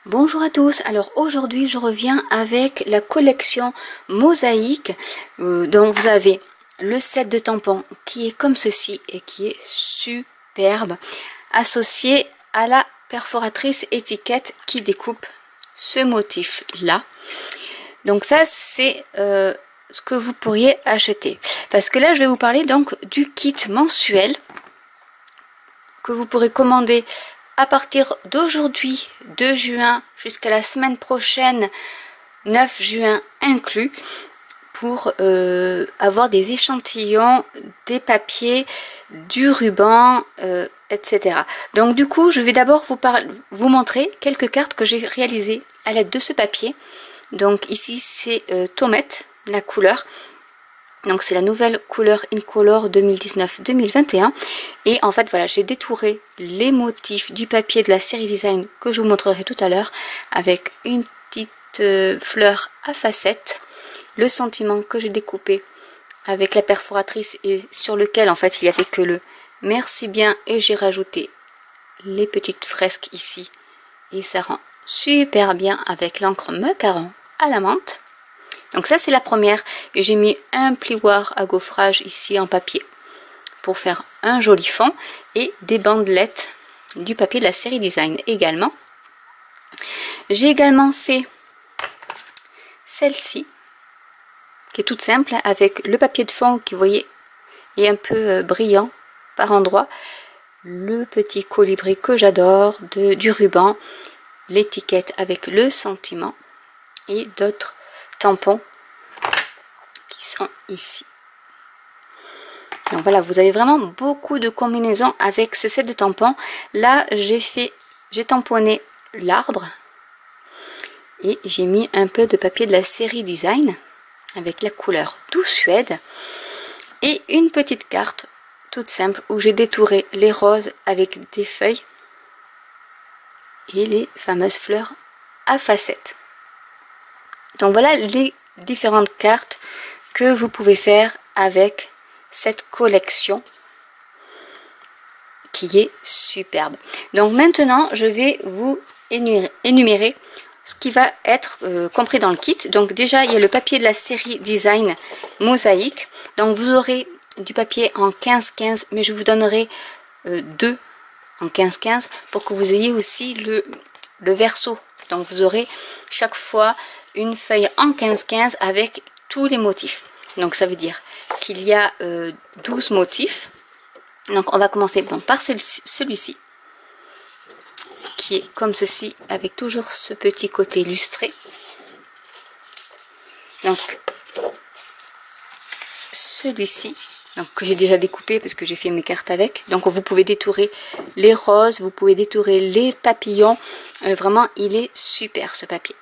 Bonjour à tous, alors aujourd'hui je reviens avec la collection Mosaïque dont vous avez le set de tampons qui est comme ceci et qui est superbe, associé à la perforatrice étiquette qui découpe ce motif là. Donc ça c'est ce que vous pourriez acheter, parce que là je vais vous parler donc du kit mensuel que vous pourrez commander à partir d'aujourd'hui 2 juin jusqu'à la semaine prochaine 9 juin inclus, pour avoir des échantillons, des papiers, du ruban, etc. Donc du coup je vais d'abord vous montrer quelques cartes que j'ai réalisées à l'aide de ce papier. Donc ici c'est Tomette, la couleur. Donc c'est la nouvelle couleur Incolor 2019-2021 et en fait voilà, j'ai détouré les motifs du papier de la série design que je vous montrerai tout à l'heure avec une petite fleur à facettes, le sentiment que j'ai découpé avec la perforatrice et sur lequel en fait il n'y avait que le merci bien, et j'ai rajouté les petites fresques ici et ça rend super bien avec l'encre macaron à la menthe. Donc ça c'est la première, et j'ai mis un plioir à gaufrage ici en papier pour faire un joli fond, et des bandelettes du papier de la série design également. J'ai également fait celle-ci qui est toute simple avec le papier de fond qui, vous voyez, est un peu brillant par endroits, le petit colibri que j'adore, du ruban, l'étiquette avec le sentiment et d'autres tampons qui sont ici. Donc voilà, vous avez vraiment beaucoup de combinaisons avec ce set de tampons. Là j'ai tamponné l'arbre et j'ai mis un peu de papier de la série design avec la couleur Doux Suède et une petite carte toute simple où j'ai détouré les roses avec des feuilles et les fameuses fleurs à facettes. Donc voilà les différentes cartes que vous pouvez faire avec cette collection qui est superbe. Donc maintenant je vais vous énumérer ce qui va être compris dans le kit. Donc déjà il y a le papier de la série design Mosaïque, donc vous aurez du papier en 15-15, mais je vous donnerai deux en 15-15 pour que vous ayez aussi le verso. Donc vous aurez chaque fois une feuille en 15-15 avec tous les motifs. Donc ça veut dire qu'il y a 12 motifs. Donc on va commencer par celui-ci qui est comme ceci avec toujours ce petit côté lustré. Donc celui-ci, que j'ai déjà découpé parce que j'ai fait mes cartes avec. Donc vous pouvez détourer les roses, vous pouvez détourer les papillons. Vraiment il est super ce papier.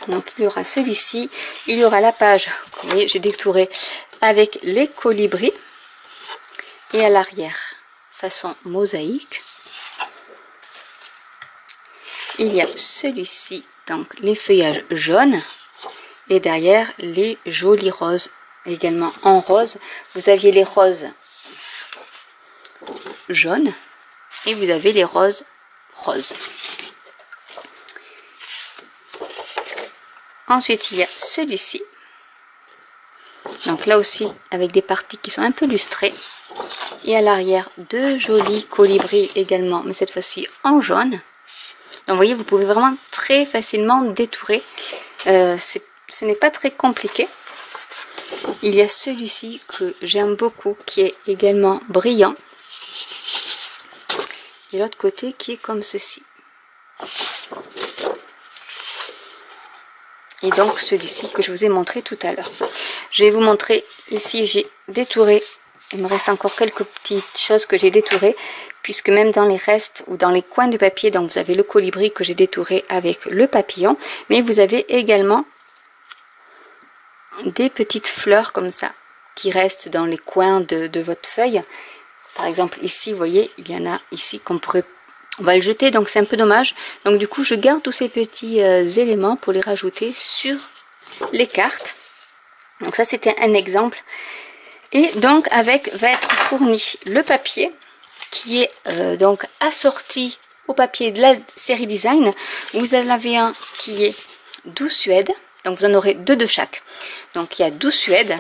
Donc il y aura celui-ci, il y aura la page, vous voyez j'ai détouré avec les colibris, et à l'arrière façon mosaïque il y a celui-ci, donc les feuillages jaunes, et derrière les jolis roses également en rose. Vous aviez les roses jaunes et vous avez les roses roses. Ensuite il y a celui-ci, donc là aussi avec des parties qui sont un peu lustrées, et à l'arrière deux jolis colibris également, mais cette fois-ci en jaune. Donc vous voyez, vous pouvez vraiment très facilement détourer, ce n'est pas très compliqué. Il y a celui-ci que j'aime beaucoup qui est également brillant, et l'autre côté qui est comme ceci. Et donc celui-ci que je vous ai montré tout à l'heure. Je vais vous montrer ici, j'ai détouré, il me reste encore quelques petites choses que j'ai détourées, puisque même dans les restes ou dans les coins du papier, donc vous avez le colibri que j'ai détouré avec le papillon, mais vous avez également des petites fleurs comme ça qui restent dans les coins de votre feuille. Par exemple ici, vous voyez, il y en a ici qu'on pourrait... On va le jeter, donc c'est un peu dommage. Donc du coup, je garde tous ces petits éléments pour les rajouter sur les cartes. Donc ça, c'était un exemple. Et donc avec va être fourni le papier qui est donc assorti au papier de la série Design. Vous en avez un qui est doux suède, donc vous en aurez deux de chaque. Donc il y a doux suède,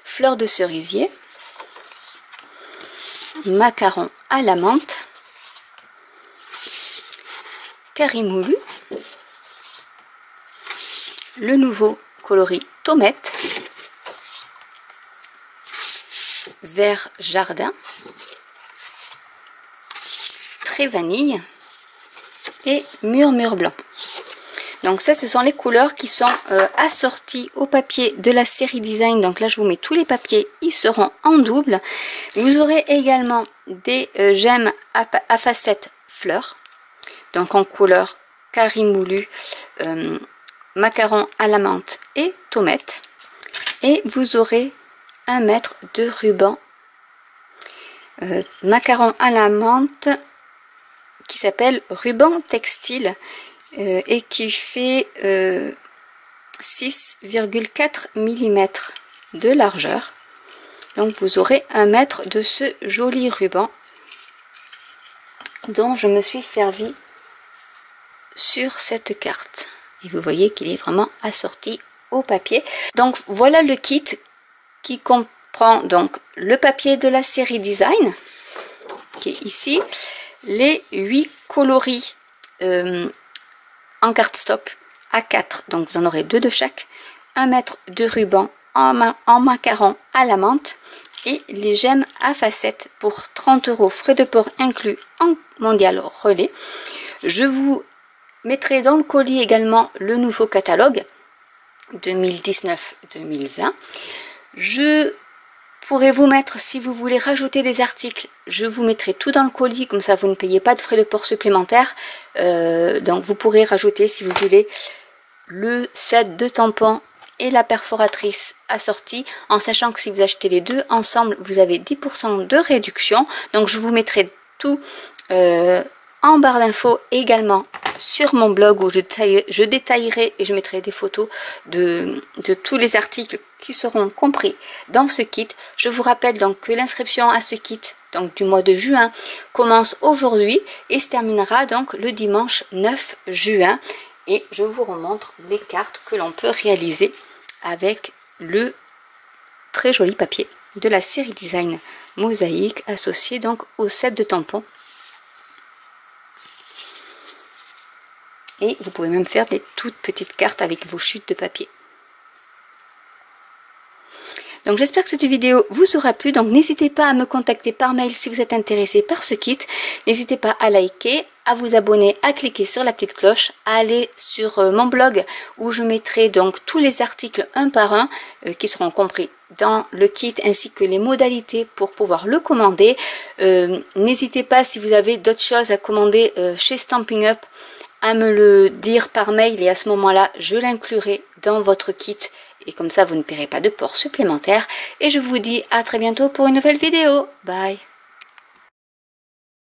fleur de cerisier, macaron à la menthe, carimoulu, le nouveau coloris tomate, vert jardin, très vanille et murmure blanc. Donc ça, ce sont les couleurs qui sont assorties au papier de la série Design. Donc là, je vous mets tous les papiers, ils seront en double. Vous aurez également des gemmes à facettes fleurs, donc en couleur carimoulu, macaron à la menthe et tomate. Et vous aurez 1 mètre de ruban macaron à la menthe qui s'appelle ruban textile et qui fait 6,4 mm de largeur. Donc vous aurez 1 mètre de ce joli ruban dont je me suis servi sur cette carte. Et vous voyez qu'il est vraiment assorti au papier. Donc voilà le kit qui comprend donc le papier de la série Design, qui est ici, les 8 coloris en cardstock A4, donc vous en aurez 2 de chaque, 1 mètre de ruban en macaron à la menthe et les gemmes à facettes pour 30 €, frais de port inclus en mondial relais. Je vous mettrai dans le colis également le nouveau catalogue 2019-2020. Je pourrais vous mettre, si vous voulez rajouter des articles, je vous mettrai tout dans le colis, comme ça vous ne payez pas de frais de port supplémentaires. Donc vous pourrez rajouter, si vous voulez, le set de tampons et la perforatrice assortie, en sachant que si vous achetez les deux ensemble, vous avez 10% de réduction. Donc je vous mettrai tout en barre d'infos également sur mon blog où je détaillerai et je mettrai des photos de tous les articles qui seront compris dans ce kit. Je vous rappelle donc que l'inscription à ce kit donc du mois de juin commence aujourd'hui et se terminera donc le dimanche 9 juin. Et je vous remontre les cartes que l'on peut réaliser avec le très joli papier de la série Design Mosaïque associé donc au set de tampons. Et vous pouvez même faire des toutes petites cartes avec vos chutes de papier. Donc j'espère que cette vidéo vous aura plu. Donc n'hésitez pas à me contacter par mail si vous êtes intéressé par ce kit. N'hésitez pas à liker, à vous abonner, à cliquer sur la petite cloche, à aller sur mon blog où je mettrai donc tous les articles un par un qui seront compris dans le kit ainsi que les modalités pour pouvoir le commander. N'hésitez pas, si vous avez d'autres choses à commander chez Stampin' Up, à me le dire par mail et à ce moment-là, je l'inclurai dans votre kit et comme ça, vous ne paierez pas de port supplémentaire. Et je vous dis à très bientôt pour une nouvelle vidéo. Bye!